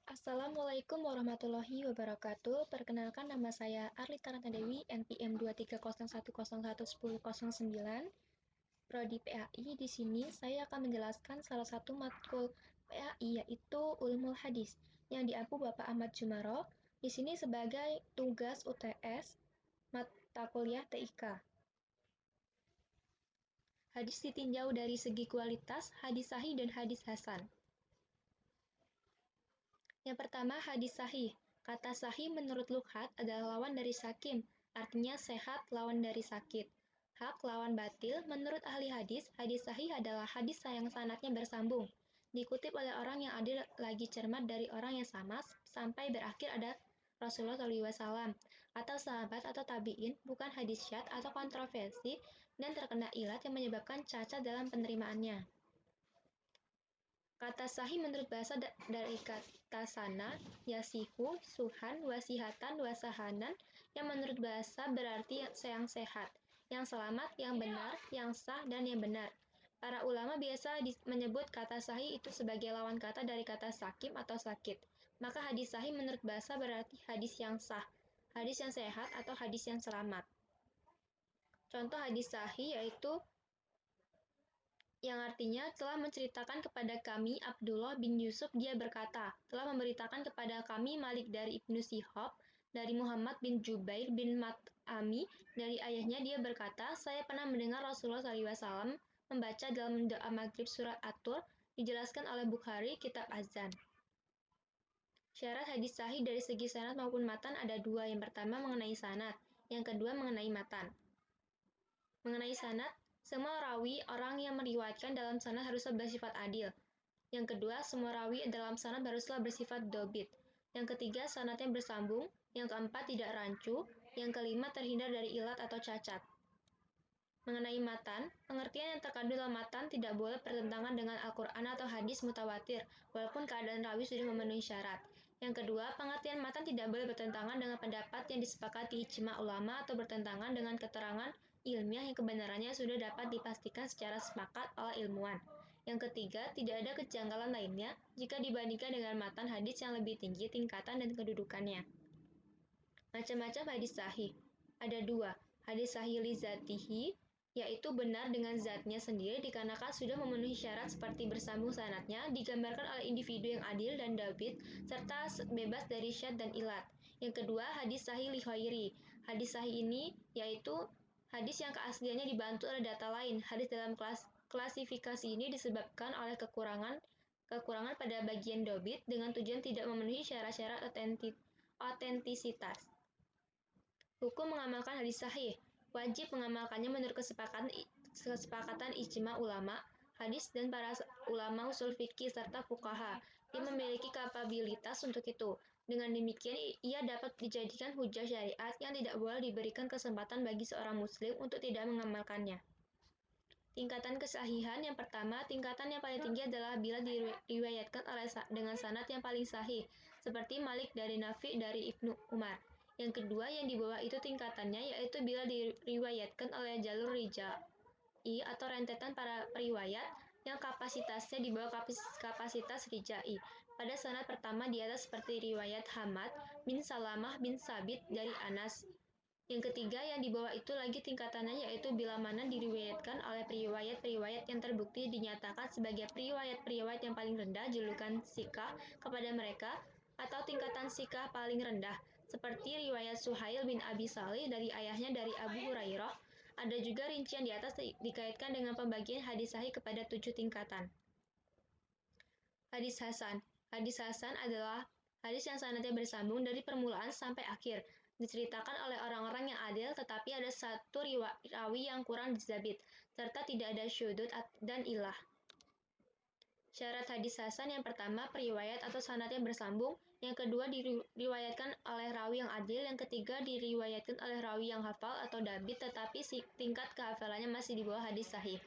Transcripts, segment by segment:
Assalamualaikum warahmatullahi wabarakatuh. Perkenalkan nama saya Arlita Dewi, NPM 230111009, Prodi PAI. Di sini saya akan menjelaskan salah satu matkul PAI yaitu Ulumul Hadis yang diampu Bapak Ahmad Jumaro di sini sebagai tugas UTS mata kuliah TIK. Hadis ditinjau dari segi kualitas, hadis sahih dan hadis hasan. Yang pertama, hadis sahih. Kata sahih menurut Lughat adalah lawan dari sakim, artinya sehat lawan dari sakit. Hak lawan batil, menurut ahli hadis, hadis sahih adalah hadis yang sanadnya bersambung. Dikutip oleh orang yang adil lagi cermat dari orang yang sama, sampai berakhir ada Rasulullah SAW, atau sahabat atau tabi'in, bukan hadis syadz atau kontroversi, dan terkena ilat yang menyebabkan cacat dalam penerimaannya. Kata sahih menurut bahasa dari kata sana, yasihu, suhan, wasihatan, wasahanan, yang menurut bahasa berarti yang sehat, yang selamat, yang benar, yang sah, dan yang benar. Para ulama biasa menyebut kata sahih itu sebagai lawan kata dari kata sakim atau sakit. Maka hadis sahih menurut bahasa berarti hadis yang sah, hadis yang sehat, atau hadis yang selamat. Contoh hadis sahih yaitu yang artinya telah menceritakan kepada kami Abdullah bin Yusuf, dia berkata, telah memberitakan kepada kami Malik dari Ibnu Shihab, dari Muhammad bin Jubair bin Mat'ami, dari ayahnya dia berkata, saya pernah mendengar Rasulullah SAW membaca dalam doa maghrib surat At-Tur, dijelaskan oleh Bukhari, kitab Azan. Syarat hadis sahih dari segi sanad maupun matan ada dua, yang pertama mengenai sanad, yang kedua mengenai matan. Mengenai sanad, semua rawi orang yang meriwayatkan dalam sanad haruslah bersifat adil. Yang kedua, semua rawi dalam sanad haruslah bersifat dobit. Yang ketiga, sanadnya bersambung. Yang keempat, tidak rancu. Yang kelima, terhindar dari ilat atau cacat. Mengenai matan, pengertian yang terkandung dalam matan tidak boleh bertentangan dengan Al-Quran atau hadis mutawatir, walaupun keadaan rawi sudah memenuhi syarat. Yang kedua, pengertian matan tidak boleh bertentangan dengan pendapat yang disepakati ijma ulama atau bertentangan dengan keterangan ilmiah yang kebenarannya sudah dapat dipastikan secara sepakat oleh ilmuwan. Yang ketiga, tidak ada kejanggalan lainnya jika dibandingkan dengan matan hadis yang lebih tinggi tingkatan dan kedudukannya. Macam-macam hadis sahih. Ada dua, hadis sahih li zatihi, yaitu benar dengan zatnya sendiri dikarenakan sudah memenuhi syarat seperti bersambung sanadnya, digambarkan oleh individu yang adil dan dabit, serta bebas dari syadz dan ilat. Yang kedua, hadis sahih li ghairi. Hadis sahih ini yaitu hadis yang keasliannya dibantu oleh data lain. Hadis dalam klasifikasi ini disebabkan oleh kekurangan pada bagian dobit dengan tujuan tidak memenuhi syarat-syarat otentisitas. Hukum mengamalkan hadis sahih. Wajib mengamalkannya menurut kesepakatan ijma ulama, hadis dan para ulama usul fikih serta fuqaha yang memiliki kapabilitas untuk itu. Dengan demikian, ia dapat dijadikan hujah syariat yang tidak boleh diberikan kesempatan bagi seorang muslim untuk tidak mengamalkannya. Tingkatan kesahihan yang pertama, tingkatan yang paling tinggi adalah bila diriwayatkan dengan sanad yang paling sahih, seperti Malik dari Nafi dari Ibnu Umar. Yang kedua yang di bawah itu tingkatannya, yaitu bila diriwayatkan oleh jalur rijai atau rentetan para periwayat yang kapasitasnya di bawah kapasitas rijai. Pada sanad pertama di atas seperti riwayat Hamad bin Salamah bin Sabit dari Anas. Yang ketiga yang di bawah itu lagi tingkatannya, yaitu bila mana diriwayatkan oleh periwayat-periwayat yang terbukti dinyatakan sebagai periwayat-periwayat yang paling rendah julukan sikah kepada mereka, atau tingkatan sikah paling rendah, seperti riwayat Suhail bin Abi Salih dari ayahnya dari Abu Hurairah. Ada juga rincian di atas dikaitkan dengan pembagian hadis sahih kepada 7 tingkatan. Hadis hasan. Hadis hasan adalah hadis yang sanadnya bersambung dari permulaan sampai akhir, diceritakan oleh orang-orang yang adil, tetapi ada satu rawi yang kurang dizabit, serta tidak ada syudud dan ilah. Syarat hadis hasan yang pertama, periwayat atau sanadnya bersambung. Yang kedua, diriwayatkan oleh rawi yang adil. Yang ketiga, diriwayatkan oleh rawi yang hafal atau dabit, tetapi tingkat kehafalannya masih di bawah hadis sahih.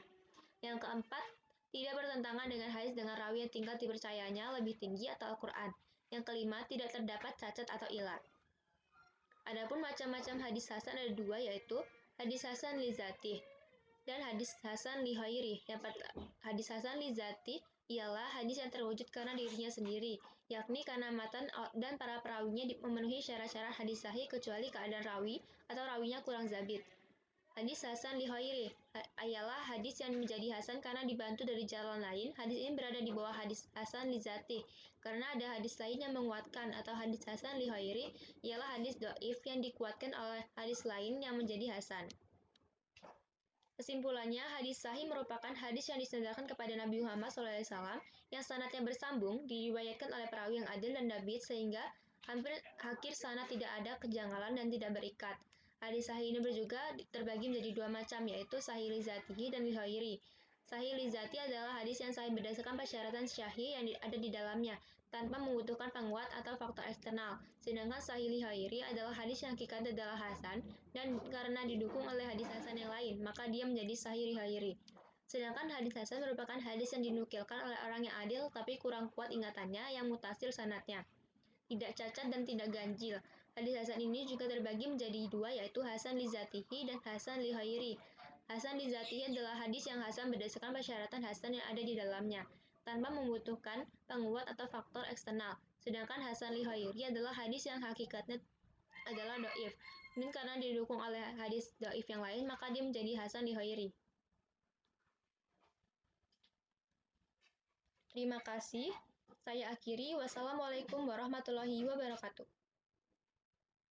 Yang keempat, tidak bertentangan dengan hadis dengan rawi yang tingkat dipercayanya lebih tinggi atau Al-Quran. Yang kelima, tidak terdapat cacat atau ilat. Adapun macam-macam hadis hasan ada dua, yaitu hadis hasan li zatih dan hadis hasan li ghairi. Hadis hasan li zatih ialah hadis yang terwujud karena dirinya sendiri, yakni karena matan dan para perawinya memenuhi syarat-syarat hadis sahih kecuali keadaan rawi atau rawinya kurang zabit. Hadis Hasan li ghairi ialah hadis yang menjadi hasan karena dibantu dari jalan lain. Hadis ini berada di bawah hadis Hasan li zati karena ada hadis lain yang menguatkan, atau hadis Hasan li ghairi ialah hadis dhaif yang dikuatkan oleh hadis lain yang menjadi hasan. Kesimpulannya, hadis sahih merupakan hadis yang disandarkan kepada Nabi Muhammad SAW yang sanadnya bersambung, diriwayatkan oleh perawi yang adil dan dabit sehingga hampir akhir sanad tidak ada kejanggalan dan tidak berikat. Hadis sahih ini juga terbagi menjadi dua macam, yaitu sahih li zatihi dan li ghairi. Sahih li zati adalah hadis yang sahih berdasarkan persyaratan syahih yang ada di dalamnya, tanpa membutuhkan penguat atau faktor eksternal. Sedangkan sahih li ghairi adalah hadis yang hakikatnya adalah hasan, dan karena didukung oleh hadis hasan yang lain, maka dia menjadi sahih li ghairi. Sedangkan hadis hasan merupakan hadis yang dinukilkan oleh orang yang adil tapi kurang kuat ingatannya, yang mutasil sanadnya, tidak cacat dan tidak ganjil. Hadis hasan ini juga terbagi menjadi dua, yaitu hasan li zatihi dan hasan li ghairi. Hasan li zatihi adalah hadis yang hasan berdasarkan persyaratan hasan yang ada di dalamnya, tanpa membutuhkan penguat atau faktor eksternal. Sedangkan hasan li ghairi adalah hadis yang hakikatnya adalah dhaif. Dan karena didukung oleh hadis dhaif yang lain, maka dia menjadi hasan li ghairi. Terima kasih. Saya akhiri. Wassalamualaikum warahmatullahi wabarakatuh.